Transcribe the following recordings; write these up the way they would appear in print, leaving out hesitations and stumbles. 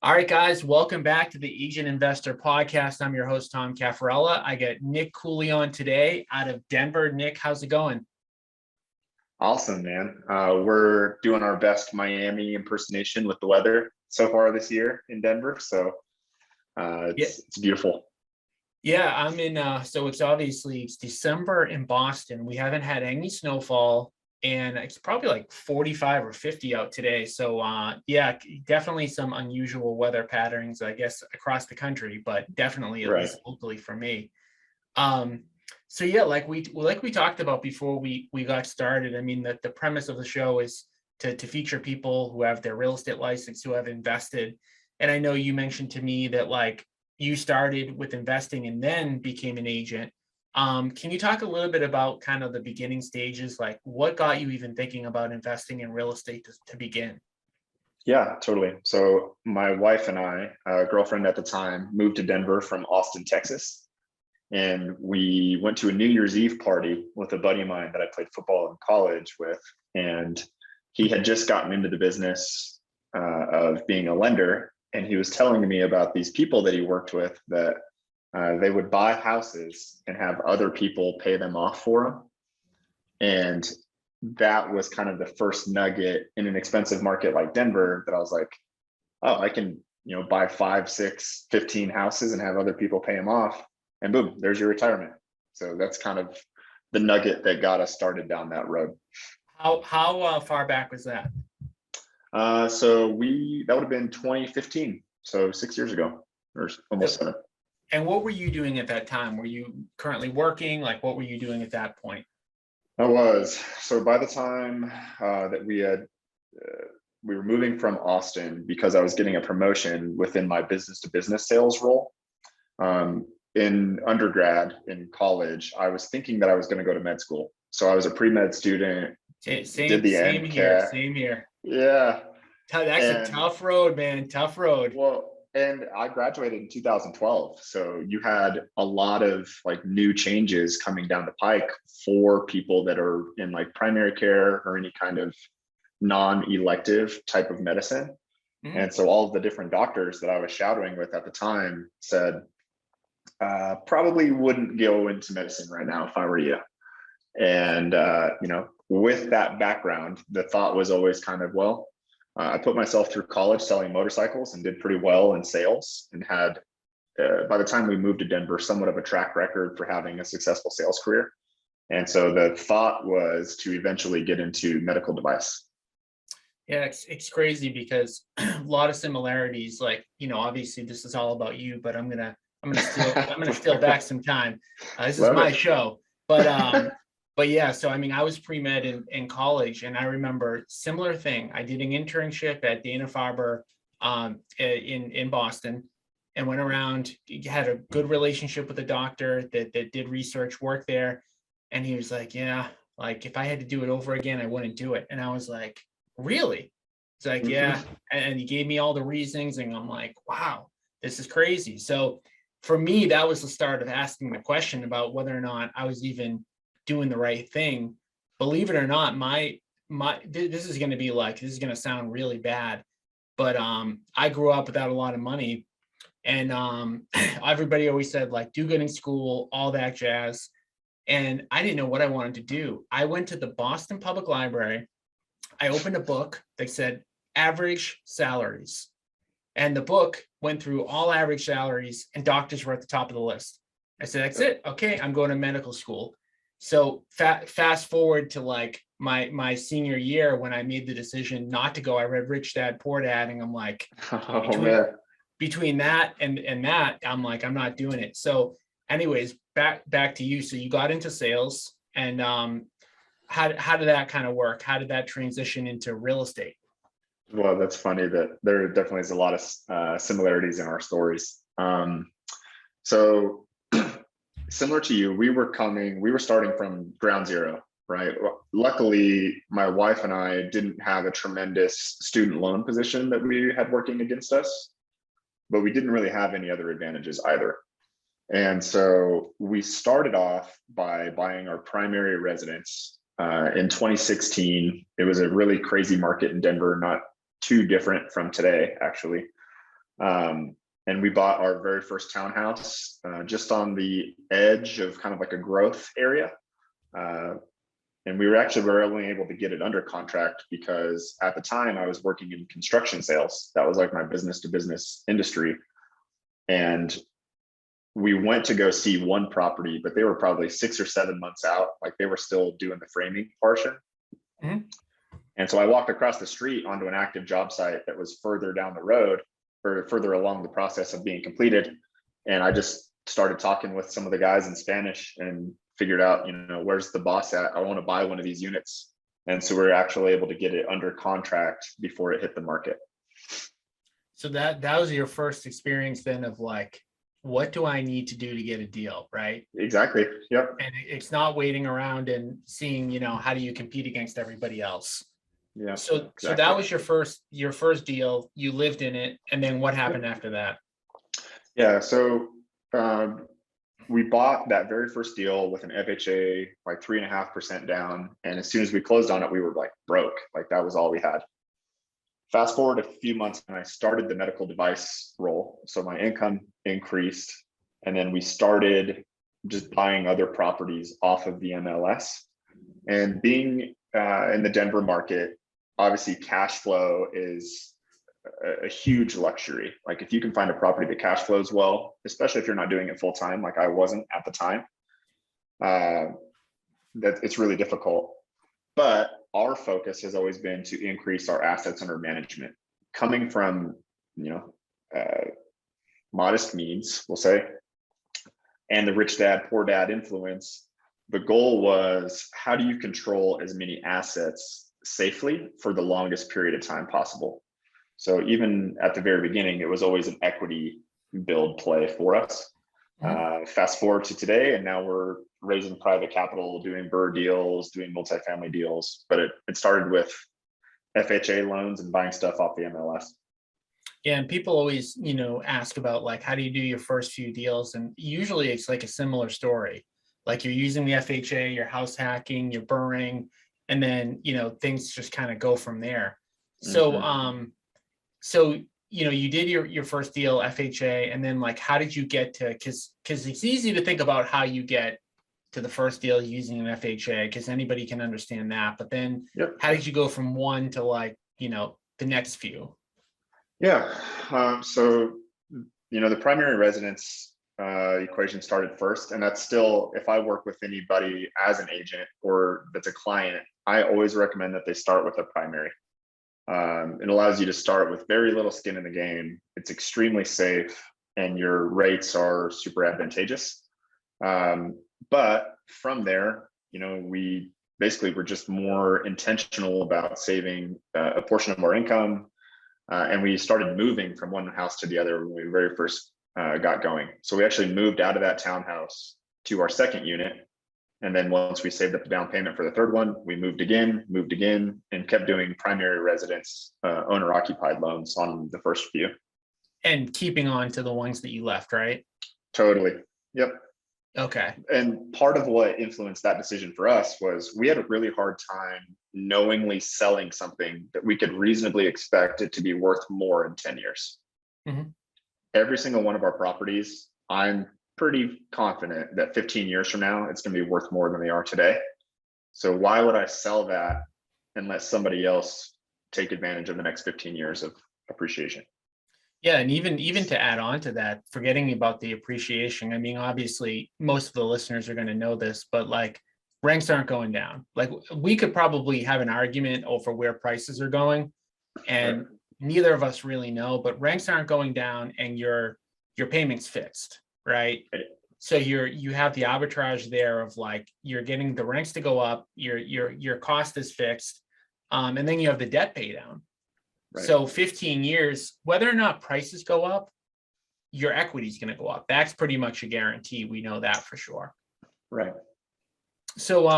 All right, guys, welcome back to the Agent Investor Podcast. I'm your host, Tom Caffarella. I got Nick Cooley on today out of Denver. Nick, how's it going? Awesome, man. We're doing our best Miami impersonation with the weather so far this year in Denver. So Yeah, it's beautiful. yeah, I'm in. So it's December in Boston. We haven't had any snowfall, and it's probably like 45 or 50 out today. So yeah, definitely some unusual weather patterns, I guess, across the country, but definitely at Right. least locally for me. Um, so yeah, like we talked about before we got started. I mean, the premise of the show is to feature people who have their real estate license, who have invested. And I know you mentioned to me that like you started with investing and then became an agent. Can you talk a little bit about kind of the beginning stages, like what got you even thinking about investing in real estate to begin? Yeah, totally. So my wife and I, girlfriend at the time, moved to Denver from Austin, Texas. And we went to a New Year's Eve party with a buddy of mine that I played football in college with. And he had just gotten into the business of being a lender. And he was telling me about these people that he worked with that they would buy houses and have other people pay them off for them. And that was kind of the first nugget in an expensive market like Denver that I was like, oh, I can, buy 5, 6, 15 houses and have other people pay them off. And boom, there's your retirement. So that's kind of the nugget that got us started down that road. How far back was that? That would have been 2015. So 6 years ago, or almost 7. And what were you doing at that time? Were you currently working? Like, what were you doing at that point? I was. So by the time that we were moving from Austin, because I was getting a promotion within my business to business sales role. In undergrad in college, I was thinking that I was going to go to med school. So I was a pre-med student, did the Same here. MCAT. Same here. Yeah. That's a And tough road, man. Tough road. well, and I graduated in 2012. So you had a lot of like new changes coming down the pike for people that are in like primary care or any kind of non-elective type of medicine. Mhm. And so all of the different doctors that I was shadowing with at the time said, probably wouldn't go into medicine right now if I were you. And, with that background, the thought was always kind of, well, I put myself through college selling motorcycles and did pretty well in sales and had, by the time we moved to Denver, somewhat of a track record for having a successful sales career. And so the thought was to eventually get into medical device. Yeah, it's crazy because a lot of similarities. Like, obviously this is all about you, but I'm gonna steal back some time. This is Love my it. show, but yeah. So I mean, I was pre-med in college, and I remember similar thing. I did an internship at Dana-Farber in Boston, and went around. Had a good relationship with a doctor that did research work there, and he was like, "Yeah, like if I had to do it over again, I wouldn't do it." And I was like, "Really?" It's like, "Yeah," Mhm. and he gave me all the reasons, and I'm like, "Wow, this is crazy." So for me, that was the start of asking the question about whether or not I was even doing the right thing. Believe it or not, this is going to be like, this is going to sound really bad, but I grew up without a lot of money, and everybody always said like, do good in school, all that jazz. And I didn't know what I wanted to do. I went to the Boston Public Library. I opened a book that said average salaries. And the book went through all average salaries, and doctors were at the top of the list. I said, that's it. Okay, I'm going to medical school. So fast forward to like my senior year when I made the decision not to go. I read Rich Dad Poor Dad, and I'm like, Oh between man. between that and that, I'm like, I'm not doing it. So, anyways, back to you. So you got into sales, and how did that kind of work? How did that transition into real estate? Well, that's funny that there definitely is a lot of similarities in our stories. So similar to you, we were starting from ground zero, right? Luckily, my wife and I didn't have a tremendous student loan position that we had working against us, but we didn't really have any other advantages either. And so we started off by buying our primary residence in 2016. It was a really crazy market in Denver, not too different from today, actually. And we bought our very first townhouse just on the edge of kind of like a growth area. And we were only able to get it under contract because at the time I was working in construction sales. That was like my business to business industry. And we went to go see one property, but they were probably 6 or 7 months out. Like they were still doing the framing portion. Mm-hmm. And so I walked across the street onto an active job site that was further down the road or further along the process of being completed. And I just started talking with some of the guys in Spanish and figured out, where's the boss at? I want to buy one of these units. And so we were actually able to get it under contract before it hit the market. So that was your first experience then of like, what do I need to do to get a deal, right? Exactly. Yep. And it's not waiting around and seeing, how do you compete against everybody else? Yeah. So exactly. So that was your first deal. You lived in it, and then what happened after that? Yeah. So we bought that very first deal with an FHA, like 3.5% down. And as soon as we closed on it, we were like broke. Like that was all we had. Fast forward a few months and I started the medical device role. So my income increased. And then we started just buying other properties off of the MLS. And being in the Denver market, obviously cash flow is a huge luxury. Like if you can find a property that cash flows well, especially if you're not doing it full time, like I wasn't at the time, that it's really difficult. But our focus has always been to increase our assets under management. Coming from, modest means, we'll say, and the rich dad, poor dad influence, the goal was how do you control as many assets safely for the longest period of time possible? So even at the very beginning, it was always an equity build play for us. Fast forward to today, and now we're raising private capital, doing BRRRR deals, doing multifamily deals. But it started with FHA loans and buying stuff off the MLS. Yeah, and people always, ask about like, how do you do your first few deals? And usually it's like a similar story. Like you're using the FHA, you're house hacking, you're BRRRRing, and then, things just kind of go from there. So, so, you did your first deal, FHA, and then like, how did you get to, because it's easy to think about how you get to the first deal using an FHA, because anybody can understand that. But then How did you go from one to like, the next few? Yeah. So, the primary residence equation started first. And that's still, if I work with anybody as an agent or that's a client, I always recommend that they start with a primary. It allows you to start with very little skin in the game. It's extremely safe and your rates are super advantageous. But from there, we basically were just more intentional about saving a portion of our income. And we started moving from one house to the other when we very first got going. So we actually moved out of that townhouse to our second unit. And then once we saved up the down payment for the third one, we moved again, and kept doing primary residence owner occupied loans on the first few. And keeping on to the ones that you left, right? Totally. Yep. Okay. And part of what influenced that decision for us was we had a really hard time knowingly selling something that we could reasonably expect it to be worth more in 10 years. Mm-hmm. Every single one of our properties, I'm pretty confident that 15 years from now, it's going to be worth more than they are today. So why would I sell that and let somebody else take advantage of the next 15 years of appreciation? Yeah, and even to add on to that, forgetting about the appreciation, I mean, obviously most of the listeners are going to know this, but like rents aren't going down. Like we could probably have an argument over where prices are going, and neither of us really know, but rents aren't going down and your payment's fixed, right? So you have the arbitrage there of like you're getting the rents to go up, your cost is fixed, and then you have the debt pay down. Right. So 15 years, whether or not prices go up, your equity is going to go up. That's pretty much a guarantee. We know that for sure. Right. So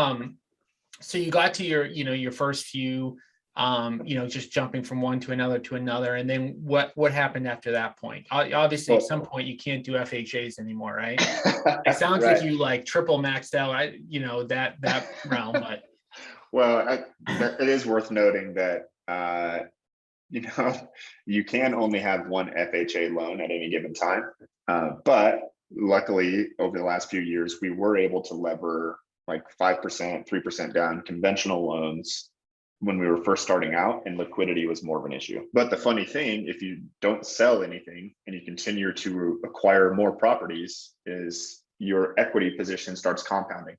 so you got to your first few, just jumping from one to another, and then what happened after that point? Obviously, at some point you can't do FHAs anymore, right? It sounds like you like triple maxed out, that realm, but well, it is worth noting that you can only have one FHA loan at any given time. But luckily, over the last few years, we were able to lever like 5%, 3% down conventional loans when we were first starting out, and liquidity was more of an issue. But the funny thing, if you don't sell anything and you continue to acquire more properties, is your equity position starts compounding.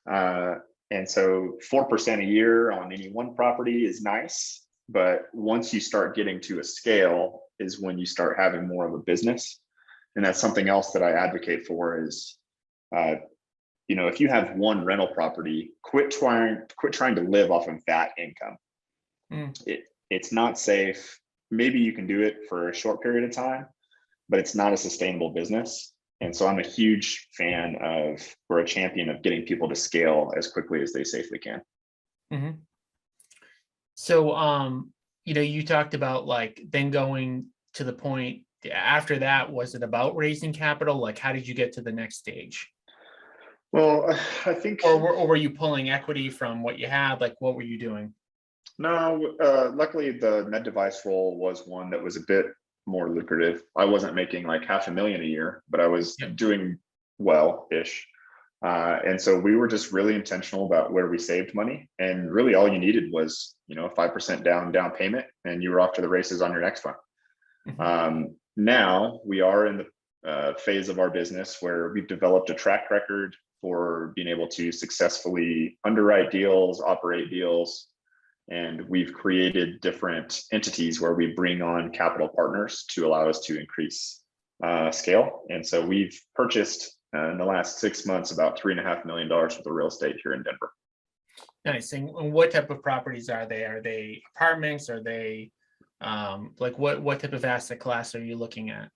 And so 4% a year on any one property is nice, but once you start getting to a scale is when you start having more of a business. And that's something else that I advocate for is, if you have one rental property, quit trying to live off of that income. It's not safe. Maybe you can do it for a short period of time, but it's not a sustainable business. And so I'm a huge fan of, or a champion of, getting people to scale as quickly as they safely can. Mm-hmm. So, you talked about like then going to the point after that. Was it about raising capital? Like, how did you get to the next stage? Well, I think, or were you pulling equity from what you had? Like, what were you doing? No, luckily the med device role was one that was a bit more lucrative. I wasn't making like $500,000 a year, but I was doing well-ish. And so we were just really intentional about where we saved money. And really all you needed was, a 5% down payment, and you were off to the races on your next one. Mm-hmm. Now we are in the phase of our business where we've developed a track record for being able to successfully underwrite deals, operate deals. And we've created different entities where we bring on capital partners to allow us to increase scale. And so we've purchased in the last 6 months about $3.5 million worth of real estate here in Denver. Nice. And what type of properties are they? Are they apartments? Are they like what type of asset class are you looking at?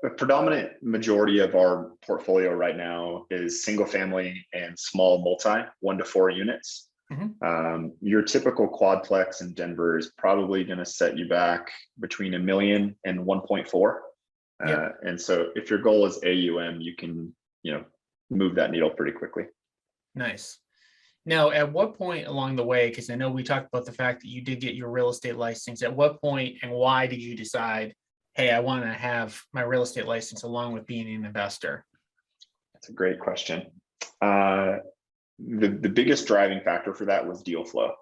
A predominant majority of our portfolio right now is single family and small multi, 1 to 4 units. Mm-hmm. Your typical quadplex in Denver is probably going to set you back between $1 million and 1.4. Yep. And so if your goal is AUM, you can, move that needle pretty quickly. Nice. Now, at what point along the way, because I know we talked about the fact that you did get your real estate license, at what point and why did you decide, hey, I want to have my real estate license along with being an investor? That's a great question. The biggest driving factor for that was deal flow.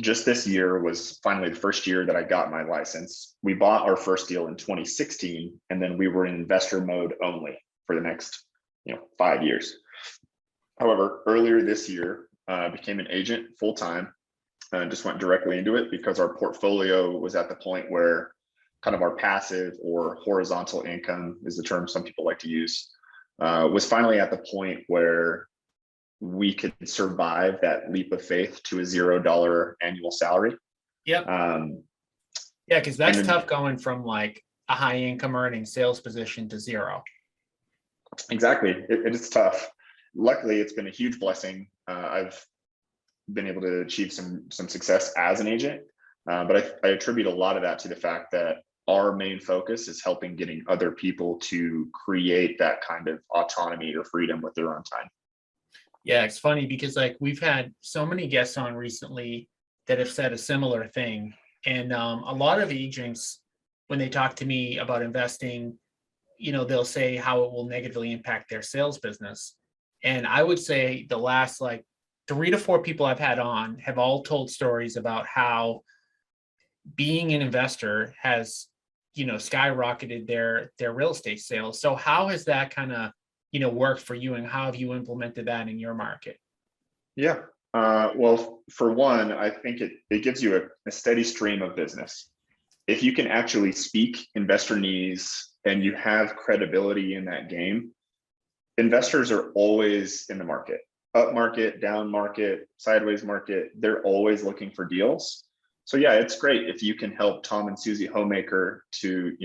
Just this year was finally the first year that I got my license. We bought our first deal in 2016, and then we were in investor mode only for the next 5 years. However, earlier this year, I became an agent full-time and just went directly into it because our portfolio was at the point where kind of our passive or horizontal income is the term some people like to use, was finally at the point where we could survive that leap of faith to a $0 annual salary. Yep. Yeah, because that's tough going from like a high income earning sales position to zero. Exactly. It is tough. Luckily, it's been a huge blessing. I've been able to achieve some success as an agent, but I attribute a lot of that to the fact that our main focus is helping getting other people to create that kind of autonomy or freedom with their own time. Yeah, it's funny because like we've had so many guests on recently that have said a similar thing. And a lot of agents, when they talk to me about investing, they'll say how it will negatively impact their sales business. And I would say the last like 3 to 4 people I've had on have all told stories about how being an investor has, skyrocketed their real estate sales. So how has that kind of, worked for you, and how have you implemented that in your market? Yeah. Well, for one, I think it gives you a steady stream of business. If you can actually speak investor needs and you have credibility in that game, investors are always in the market, up market, down market, sideways market. They're always looking for deals. So yeah, it's great if you can help Tom and Susie Homemaker to,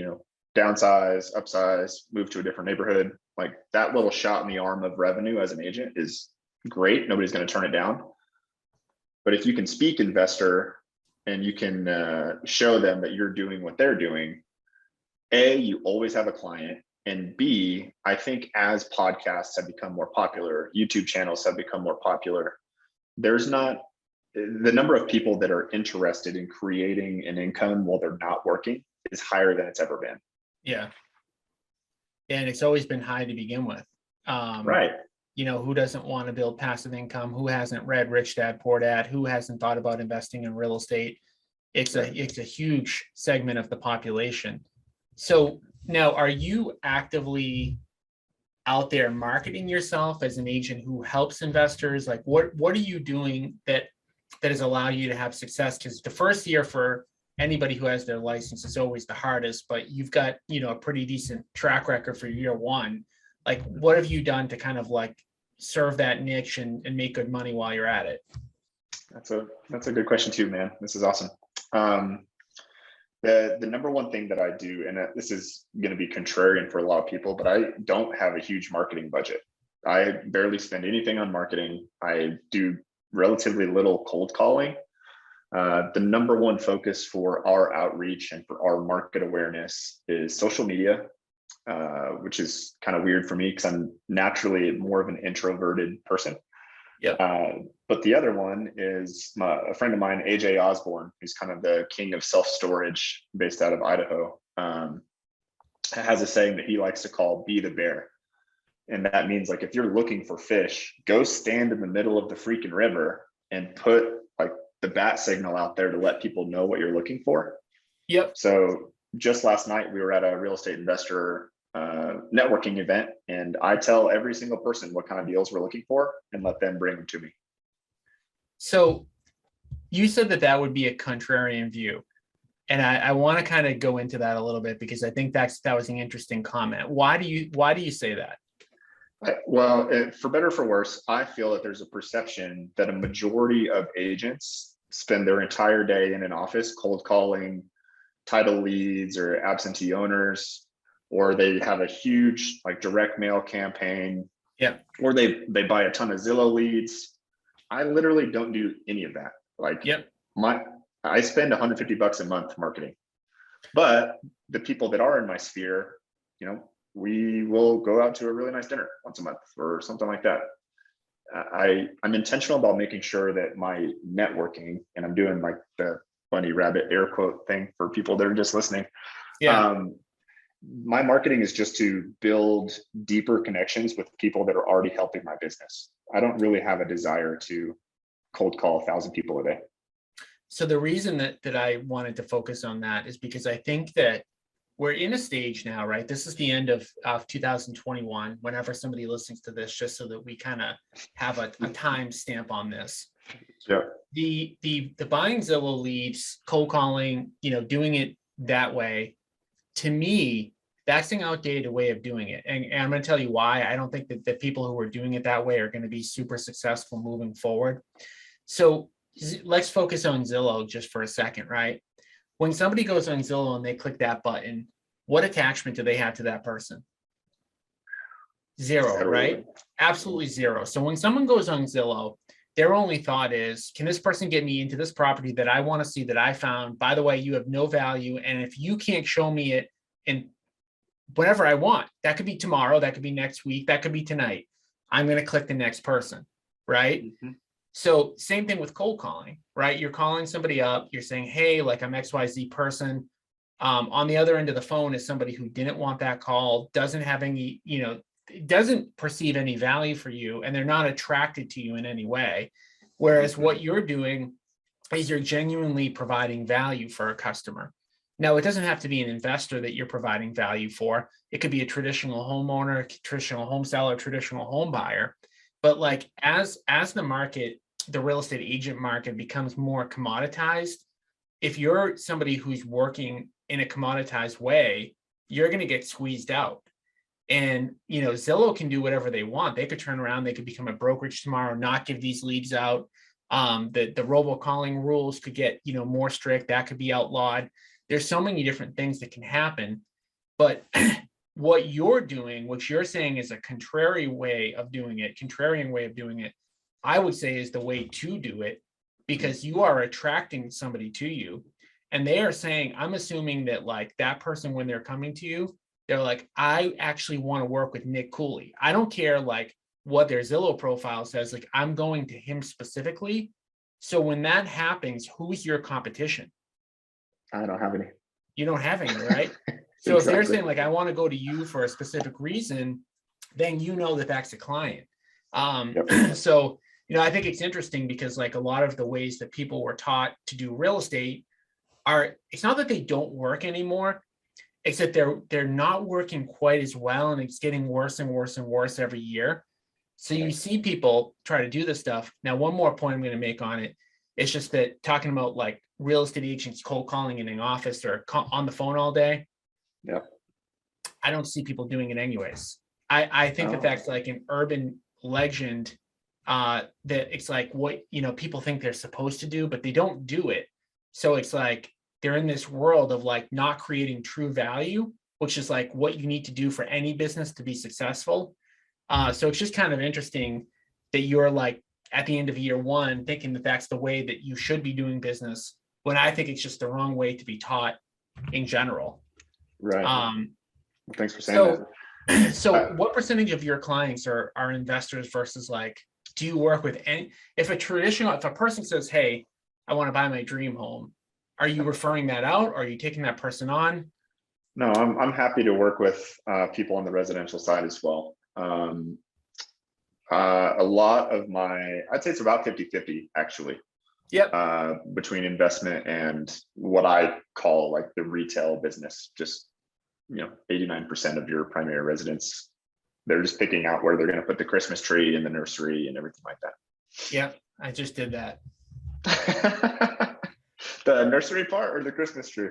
downsize, upsize, move to a different neighborhood. Like that little shot in the arm of revenue as an agent is great. Nobody's going to turn it down. But if you can speak investor and you can show them that you're doing what they're doing, A, you always have a client. And B, I think as podcasts have become more popular, YouTube channels have become more popular, there's not the number of people that are interested in creating an income while they're not working is higher than it's ever been. Yeah. And it's always been high to begin with. Right. Who doesn't want to build passive income? Who hasn't read Rich Dad Poor Dad? Who hasn't thought about investing in real estate? It's a huge segment of the population. So now, are you actively out there marketing yourself as an agent who helps investors? Like, what are you doing that has allowed you to have success? Because the first year for anybody who has their license is always the hardest, but you've got, a pretty decent track record for year one. Like, what have you done to kind of like serve that niche and make good money while you're at it? That's a good question too, man. This is awesome. The number one thing that I do, and this is going to be contrarian for a lot of people, but I don't have a huge marketing budget. I barely spend anything on marketing. I do relatively little cold calling. The number one focus for our outreach and for our market awareness is social media, which is kind of weird for me because I'm naturally more of an introverted person. Yeah. But the other one is a friend of mine, AJ Osborne, who's kind of the king of self-storage based out of Idaho, has a saying that he likes to call "be the bear." And that means, like, if you're looking for fish, go stand in the middle of the freaking river and put like the bat signal out there to let people know what you're looking for. Yep. So just last night we were at a real estate investor networking event, and I tell every single person what kind of deals we're looking for and let them bring them to me. So you said that would be a contrarian view. And I want to kind of go into that a little bit because I think that was an interesting comment. Why do you say that? Well, for better or for worse, I feel that there's a perception that a majority of agents spend their entire day in an office cold calling title leads or absentee owners, or they have a huge like direct mail campaign. Yeah. Or they buy a ton of Zillow leads. I literally don't do any of that. Like, yep. I spend $150 a month marketing, but the people that are in my sphere, we will go out to a really nice dinner once a month or something like that. I'm intentional about making sure that my networking, and I'm doing like the bunny rabbit air quote thing for people that are just listening. Yeah. My marketing is just to build deeper connections with people that are already helping my business. I don't really have a desire to cold call 1,000 people a day. So the reason that I wanted to focus on that is because I think that we're in a stage now, right? This is the end of 2021, whenever somebody listens to this, just so that we kind of have a time stamp on this. Yeah. The buying Zillow leads, cold calling, doing it that way, to me, that's an outdated way of doing it. And I'm going to tell you why. I don't think that the people who are doing it that way are going to be super successful moving forward. So let's focus on Zillow just for a second, right? When somebody goes on Zillow and they click that button, what attachment do they have to that person? Zero, right? Absolutely zero. So when someone goes on Zillow, their only thought is, can this person get me into this property that I want to see, that I found? By the way, you have no value. And if you can't show me it in whatever I want, that could be tomorrow, that could be next week, that could be tonight, I'm going to click the next person, right? Mm-hmm. So same thing with cold calling, right? You're calling somebody up, you're saying, hey, like, I'm XYZ person. On the other end of the phone is somebody who didn't want that call, doesn't have any, doesn't perceive any value for you, and they're not attracted to you in any way. Whereas what you're doing is you're genuinely providing value for a customer. Now, it doesn't have to be an investor that you're providing value for. It could be a traditional homeowner, traditional home seller, traditional home buyer. But like, as the market, the real estate agent market becomes more commoditized, if you're somebody who's working in a commoditized way, you're going to get squeezed out. And, Zillow can do whatever they want. They could turn around, they could become a brokerage tomorrow, not give these leads out. The robocalling rules could get, more strict. That could be outlawed. There's so many different things that can happen. But what you're doing, what you're saying is a contrarian way of doing it, I would say is the way to do it, because you are attracting somebody to you. And they are saying, I'm assuming that like that person, when they're coming to you, they're like, I actually want to work with Nick Cooley. I don't care like what their Zillow profile says. Like, I'm going to him specifically So when that happens, who's your competition? I don't have any. You don't have any, right? So if they're Exactly. saying like, I want to go to you for a specific reason, then you know that that's a client. Yep. So, I think it's interesting because like a lot of the ways that people were taught to do real estate it's not that they don't work anymore, it's that they're not working quite as well, and it's getting worse and worse and worse every year. So you see people try to do this stuff. Now, one more point I'm going to make on it, it's just that talking about like real estate agents cold calling in an office or on the phone all day. Yeah. I don't see people doing it anyways. I think that that's like an urban legend, that it's like what, people think they're supposed to do, but they don't do it. So it's like they're in this world of like not creating true value, which is like what you need to do for any business to be successful. So it's just kind of interesting that you're like at the end of year one thinking that that's the way that you should be doing business, when I think it's just the wrong way to be taught in general. Right. Um, Well, thanks for saying that. so what percentage of your clients are investors versus like, do you work with any, if a person says, hey, I want to buy my dream home, are you referring that out? Are you taking that person on? No, I'm happy to work with people on the residential side as well. A lot of I'd say it's about 50-50 actually. Yep. Between investment and what I call like the retail business. Just 89% of your primary residents, they're just picking out where they're going to put the Christmas tree and the nursery and everything like that. Yep, I just did that. The nursery part or the Christmas tree?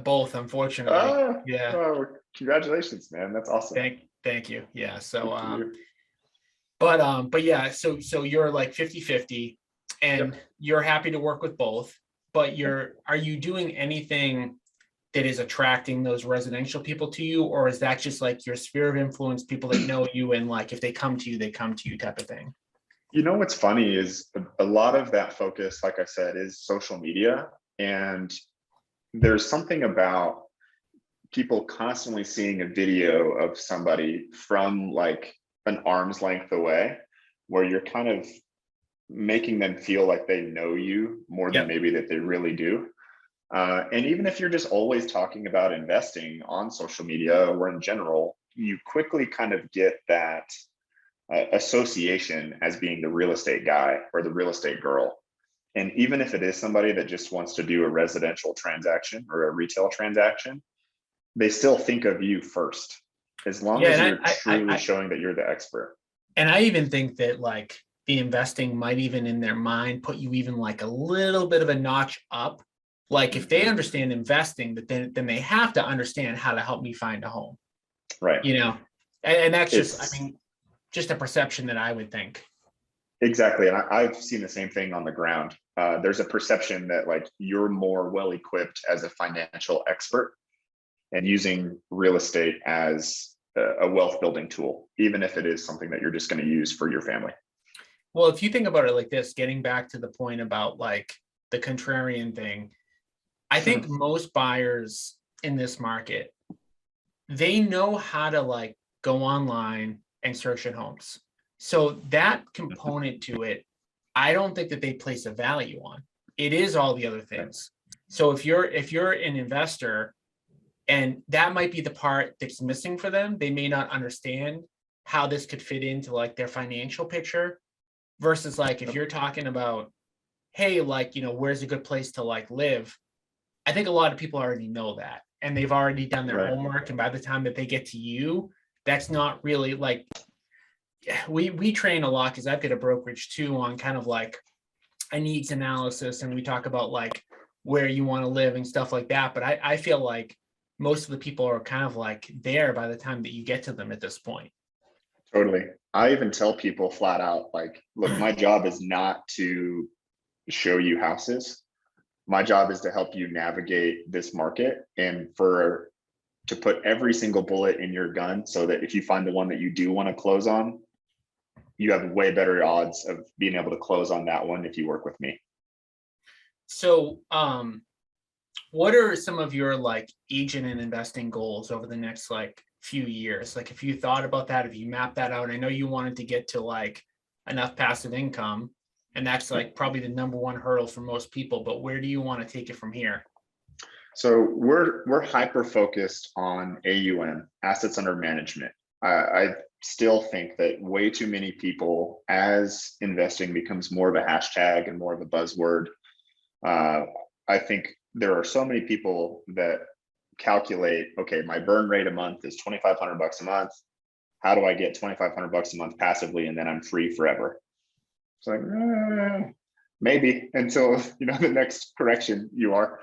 Both, unfortunately. Yeah. Oh, congratulations, man. That's awesome. Thank you. Yeah. So, You. but yeah, so you're like 50-50 and Yep. you're happy to work with both, but are you doing anything that is attracting those residential people to you? Or is that just like your sphere of influence, people that know you, and like, if they come to you, they come to you type of thing? What's funny is a lot of that focus, like I said, is social media. And there's something about people constantly seeing a video of somebody from like an arm's length away, where you're kind of making them feel like they know you more than maybe that they really do. And even if you're just always talking about investing on social media or in general, you quickly kind of get that association as being the real estate guy or the real estate girl. And even if it is somebody that just wants to do a residential transaction or a retail transaction, they still think of you first, as long as you're truly showing that you're the expert. And I even think that like the investing might even in their mind put you even like a little bit of a notch up. Like if they understand investing, but then they have to understand how to help me find a home. Right. And that's just a perception that I would think. Exactly. And I've seen the same thing on the ground. There's a perception that like you're more well-equipped as a financial expert and using real estate as a wealth building tool, even if it is something that you're just going to use for your family. Well, if you think about it like this, getting back to the point about like the contrarian thing, I think most buyers in this market, they know how to like go online and search at homes. So that component to it, I don't think that they place a value on. It is all the other things. So if you're an investor, and that might be the part that's missing for them, they may not understand how this could fit into like their financial picture, versus like if you're talking about, hey, like, where's a good place to like live? I think a lot of people already know that, and they've already done their homework. And by the time that they get to you, that's not really like, we train a lot because I've got a brokerage too on kind of like a needs analysis, and we talk about like where you want to live and stuff like that. But I feel like most of the people are kind of like there by the time that you get to them at this point. Totally. I even tell people flat out, like, look, my job is not to show you houses. My job is to help you navigate this market and to put every single bullet in your gun so that if you find the one that you do want to close on, you have way better odds of being able to close on that one if you work with me. So, what are some of your like agent and investing goals over the next like few years? Like, if you thought about that, if you mapped that out, I know you wanted to get to like enough passive income, and that's like probably the number one hurdle for most people. But where do you want to take it from here? So we're hyper focused on AUM, assets under management. I still think that way too many people, as investing becomes more of a hashtag and more of a buzzword, I think there are so many people that calculate, okay, my burn rate a month is $2,500 a month. How do I get $2,500 a month passively, and then I'm free forever? It's like, maybe until the next correction you are.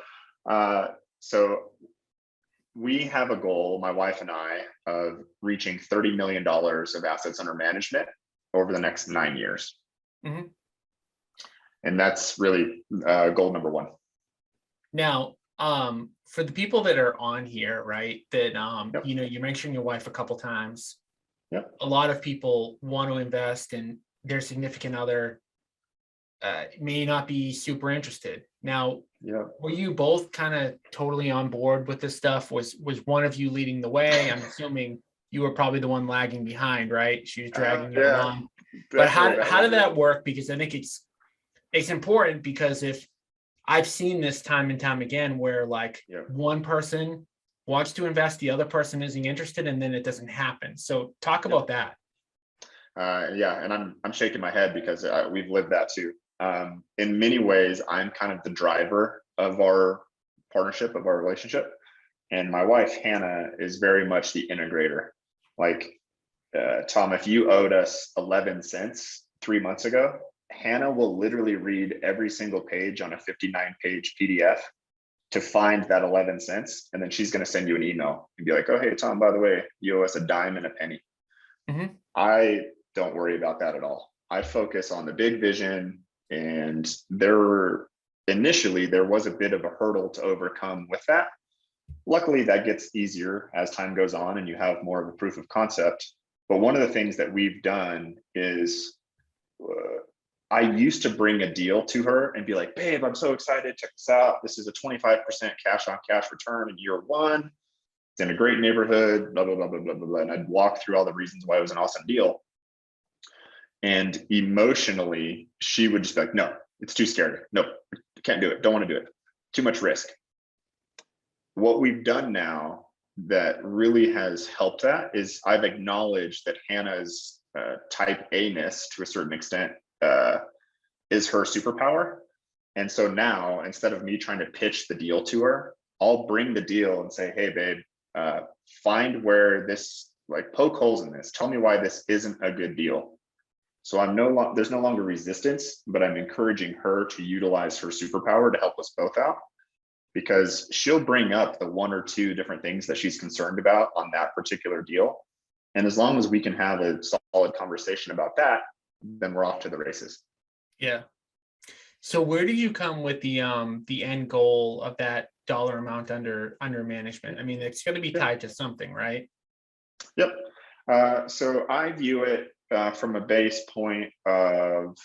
So we have a goal, my wife and I, of reaching $30 million of assets under management over the next 9 years. Mhm. And that's really goal number one. Now, for the people that are on here, right, that Yep. you mentioned your wife a couple times. Yep. A lot of people want to invest, and their significant other may not be super interested. Now, Yeah. were you both kind of totally on board with this stuff? Was one of you leading the way? I'm assuming you were probably the one lagging behind, right? She was dragging you Yeah, along. But definitely how did one. that work? Because I think it's important, because if I've seen this time and time again where like Yep. one person wants to invest, the other person isn't interested, and then it doesn't happen. So talk about that. Yeah, and I'm shaking my head because we've lived that too. In many ways, I'm kind of the driver of our partnership, of our relationship, and my wife Hannah is very much the integrator. Like, Tom, if you owed us 11 cents 3 months ago, Hannah will literally read every single page on a 59-page PDF to find that 11 cents, and then she's going to send you an email and be like, "Oh, hey Tom, by the way, you owe us a dime and a penny." Mm-hmm. I don't worry about that at all. I focus on the big vision, and initially there was a bit of a hurdle to overcome with that. Luckily, that gets easier as time goes on and you have more of a proof of concept. But one of the things that we've done is I used to bring a deal to her and be like, "Babe, I'm so excited. Check this out. This is a 25% cash on cash return in year one. It's in a great neighborhood, blah, blah, blah, blah, blah, blah." And I'd walk through all the reasons why it was an awesome deal. And emotionally, she would just be like, "No, it's too scary. No, can't do it. Don't want to do it. Too much risk." What we've done now that really has helped that is I've acknowledged that Hannah's type A-ness to a certain extent is her superpower. And so now, instead of me trying to pitch the deal to her, I'll bring the deal and say, "Hey, babe, find where this, like, poke holes in this. Tell me why this isn't a good deal." So there's no longer resistance, but I'm encouraging her to utilize her superpower to help us both out, because she'll bring up the one or two different things that she's concerned about on that particular deal. And as long as we can have a solid conversation about that, then we're off to the races. Yeah. So where did you come with the end goal of that dollar amount under management? I mean, it's going to be tied to something, right? Yep. So I view it from a base point of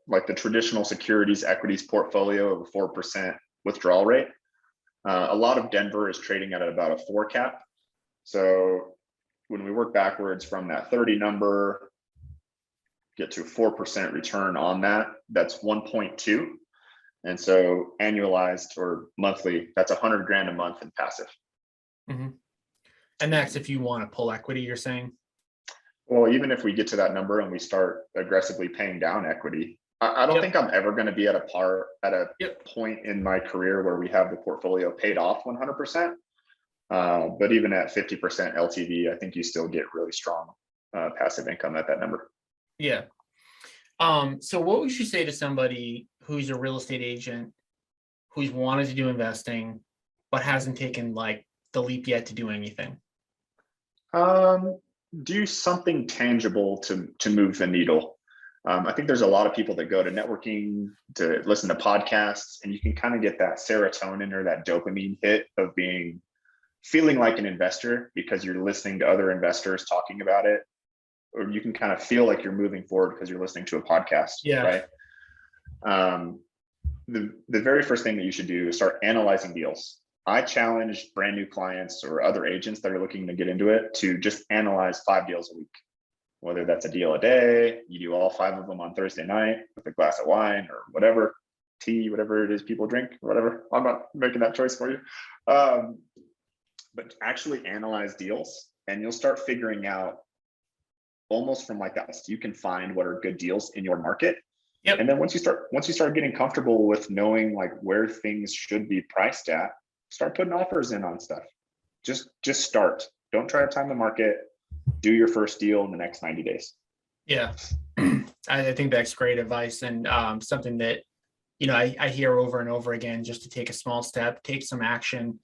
like the traditional securities equities portfolio of a 4% withdrawal rate. A lot of Denver is trading at about a 4 cap. So when we work backwards from that 30 number, get to a 4% return on that, that's 1.2. And so annualized or monthly, that's 100 grand a month in passive. Mm-hmm. And that's if you want to pull equity, you're saying? Well, even if we get to that number and we start aggressively paying down equity, I don't think I'm ever going to be at a point in my career where we have the portfolio paid off 100%. But even at 50% LTV, I think you still get really strong passive income at that number. Yeah. So what would you say to somebody who's a real estate agent who's wanted to do investing but hasn't taken like the leap yet to do anything? Do something tangible to move the needle. I think there's a lot of people that go to networking, to listen to podcasts, and you can kind of get that serotonin or that dopamine hit of feeling like an investor because you're listening to other investors talking about it, or you can kind of feel like you're moving forward because you're listening to a podcast. Yeah. Right. The very first thing that you should do is start analyzing deals. I challenge brand new clients or other agents that are looking to get into it to just analyze 5 deals a week. whether that's a deal a day, you do all 5 of them on Thursday night with a glass of wine or whatever, tea, whatever it is people drink, whatever. I'm not making that choice for you. But actually analyze deals, and you'll start figuring out almost from like us, you can find what are good deals in your market. Yep. And then once you start getting comfortable with knowing like where things should be priced at, start putting offers in on stuff. Just start. Don't try to time the market. Do your first deal in the next 90 days. Yeah. I think that's great advice, and something that, I hear over and over again, just to take a small step, take some action.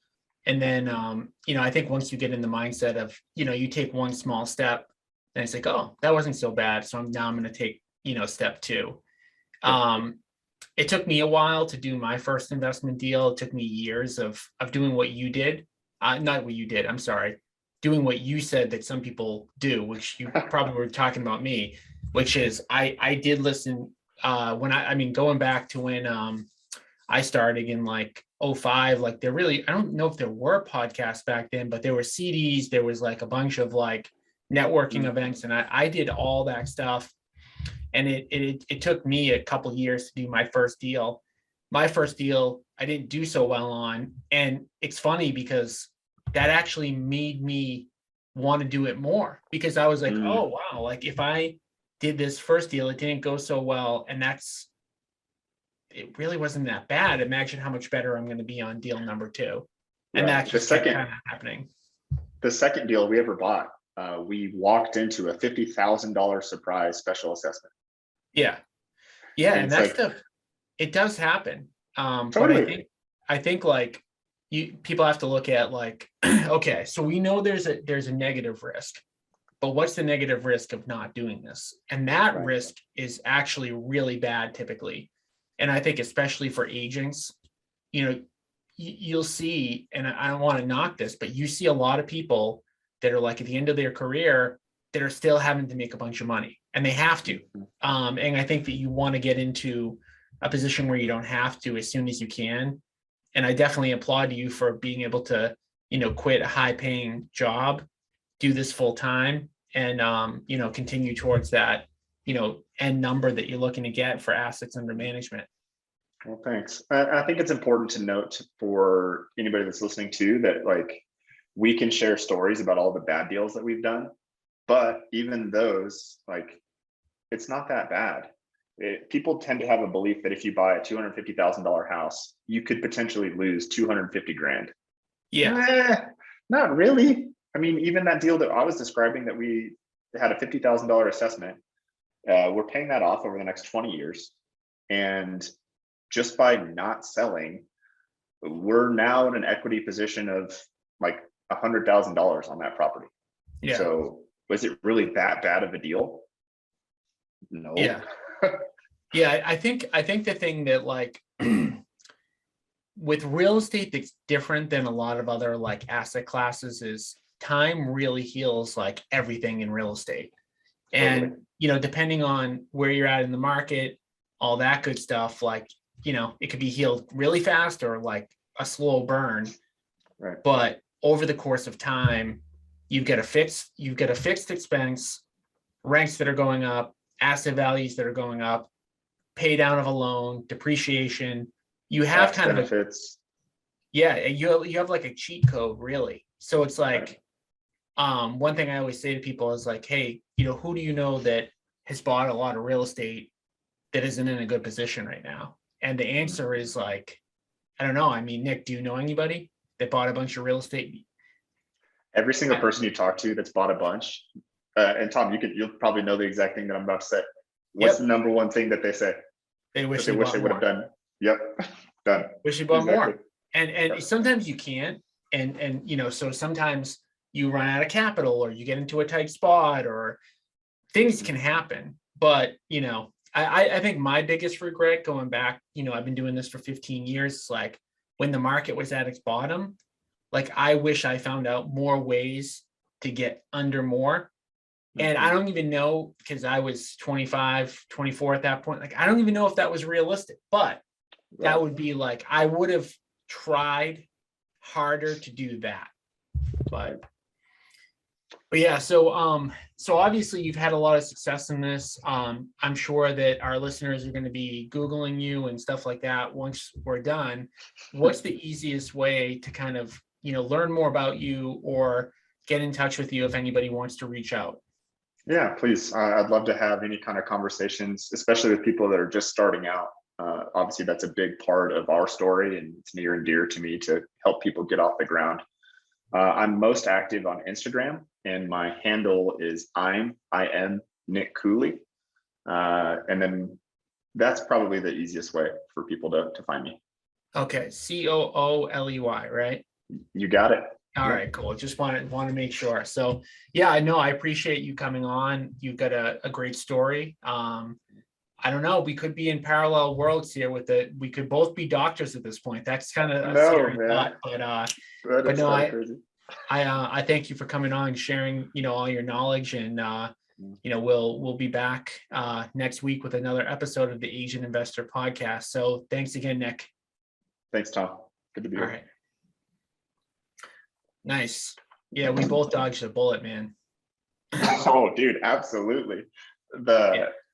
And then, I think once you get in the mindset of, you take one small step, then it's like, oh, that wasn't so bad. So I'm going to take, step 2. It took me a while to do my first investment deal. It took me years of doing what you did. Not what you did, I'm sorry. Doing what you said that some people do, which you probably were talking about me, which is I did listen going back to when I started in like 05, like I don't know if there were podcasts back then, but there were CDs, there was like a bunch of like networking events, and I did all that stuff. And it took me a couple years to do my first deal. My first deal, I didn't do so well on. And it's funny because that actually made me want to do it more, because I was like, oh, wow, like if I did this first deal, it didn't go so well, and it really wasn't that bad. Imagine how much better I'm going to be on deal number 2. And that's just kind of happening. The second deal we ever bought, we walked into a $50,000 surprise special assessment. Yeah. Yeah. And that's it does happen. Totally. But I think like people have to look at like, okay, so we know there's a negative risk, but what's the negative risk of not doing this? And that risk is actually really bad typically. And I think especially for agents, you'll see, and I don't want to knock this, but you see a lot of people that are like at the end of their career that are still having to make a bunch of money, and they have to. And I think that you want to get into a position where you don't have to as soon as you can. And I definitely applaud you for being able to, quit a high paying job, do this full time, and, continue towards that, end number that you're looking to get for assets under management. Well, thanks. I think it's important to note for anybody that's listening too, that like we can share stories about all the bad deals that we've done, but even those, like, it's not that bad. People tend to have a belief that if you buy a $250,000 house, you could potentially lose 250 grand. Yeah. Not really. I mean, even that deal that I was describing, that we had a $50,000 assessment, we're paying that off over the next 20 years. And just by not selling, we're now in an equity position of like $100,000 on that property. Yeah. So was it really that bad of a deal? No. Yeah. Yeah. I think the thing that like with real estate that's different than a lot of other like asset classes is time really heals like everything in real estate. And, depending on where you're at in the market, all that good stuff, like, it could be healed really fast or like a slow burn. Right. But over the course of time, you've got a fixed expense, rents that are going up, asset values that are going up, pay down of a loan, depreciation. You have Tax kind benefits. you have like a cheat code, really. So it's like, one thing I always say to people is like, hey, who do you know that has bought a lot of real estate that isn't in a good position right now? And the answer is like, I don't know. I mean, Nick, do you know anybody that bought a bunch of real estate? Every single person you talk to that's bought a bunch, and Tom, you'll probably know the exact thing that I'm about to say. What's the number one thing that they say? They wish they would have done. Yep, done. Wish you bought more. And sometimes you can't. And so sometimes you run out of capital, or you get into a tight spot, or things can happen. But I think my biggest regret going back, I've been doing this for 15 years. It's like when the market was at its bottom, like I wish I found out more ways to get under more. And I don't even know, because I was 25, 24 at that point. Like, I don't even know if that was realistic, but that would be like, I would have tried harder to do that. But But yeah, so obviously you've had a lot of success in this. I'm sure that our listeners are going to be Googling you and stuff like that once we're done. What's the easiest way to kind of, learn more about you or get in touch with you if anybody wants to reach out? Yeah, please. I'd love to have any kind of conversations, especially with people that are just starting out. Obviously, that's a big part of our story, and it's near and dear to me to help people get off the ground. I'm most active on Instagram, and my handle is I am Nick Cooley. And then that's probably the easiest way for people to find me. Okay, Cooley, right? You got it. All Yeah. right, cool. Just want to make sure. So yeah, I know I appreciate you coming on. You've got a great story. I don't know. We could be in parallel worlds here we could both be doctors at this point. That's kind of a No, scary man. thought, That but is no, kind of crazy. I thank you for coming on and sharing, all your knowledge, and we'll be back next week with another episode of the Asian Investor Podcast. So thanks again, Nick. Thanks, Tom. Good to be All here. right. Nice. Yeah, we both dodged a bullet, man. Oh, dude, absolutely.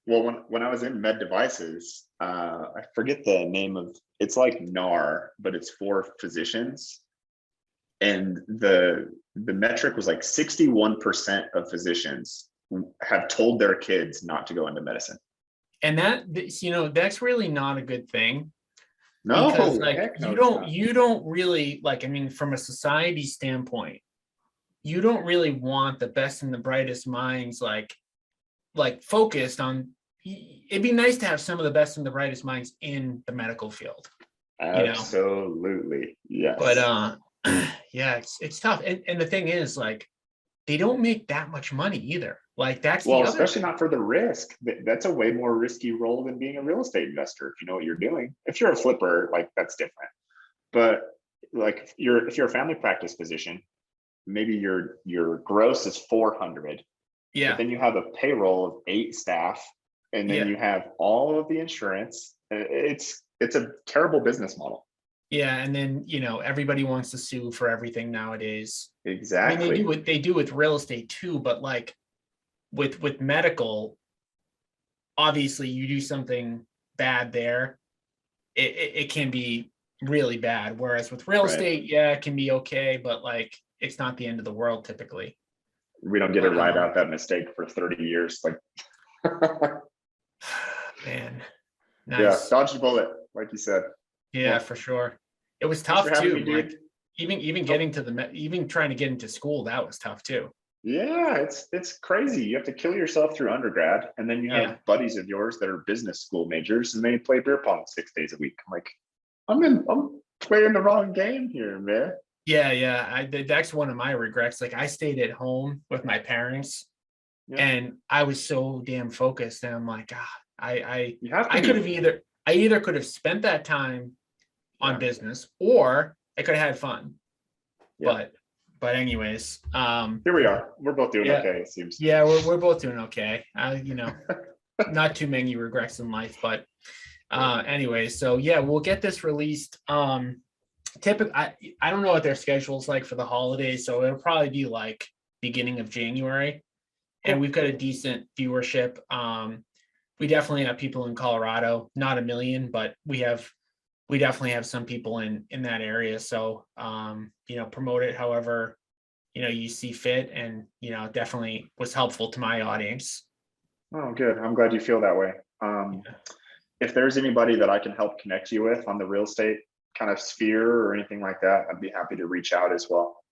Well, when I was in med devices, I forget the name of, it's like NAR, but it's for physicians. And the metric was like 61% of physicians have told their kids not to go into medicine. And that's really not a good thing. No, Because like heck no, you don't really like, I mean, from a society standpoint, you don't really want the best and the brightest minds like focused on. It'd be nice to have some of the best and the brightest minds in the medical field, absolutely, yes. But yeah, it's tough. And the thing is, like, they don't make that much money either. Like that's well, the other especially thing. not for the risk. That's a way more risky role than being a real estate investor if you know what you're doing. If you're a flipper, like that's different. But like if you're a family practice physician, maybe your gross is 400. Yeah. But then you have a payroll of 8 staff, and then you have all of the insurance. It's a terrible business model. Yeah, and then everybody wants to sue for everything nowadays. Exactly. I mean, they do with real estate too, but like with medical, obviously you do something bad there, it can be really bad. Whereas with real estate, yeah, it can be okay, but like it's not the end of the world typically. We don't get to ride out that mistake for 30 years. Like man, nice. Yeah, dodge the bullet, like you said. Yeah, for sure. It was tough too. Like even getting to even trying to get into school, that was tough too. Yeah, it's crazy. You have to kill yourself through undergrad, and then you have buddies of yours that are business school majors, and they play beer pong 6 days a week. I'm like, I'm playing the wrong game here, man. Yeah. That's one of my regrets. Like I stayed at home with my parents, and I was so damn focused, and I'm like, I either could have spent that time on business, or I could have had fun. But anyways, here we are. We're both doing okay, it seems. Yeah, we're both doing okay. Not too many regrets in life, but anyway, so yeah, we'll get this released. Typically, I don't know what their schedule's like for the holidays, so it'll probably be like beginning of January, and we've got a decent viewership. We definitely have people in Colorado, not a million, but we definitely have some people in that area. So, promote it however, you see fit, and, definitely was helpful to my audience. Oh, good. I'm glad you feel that way. If there's anybody that I can help connect you with on the real estate kind of sphere or anything like that, I'd be happy to reach out as well.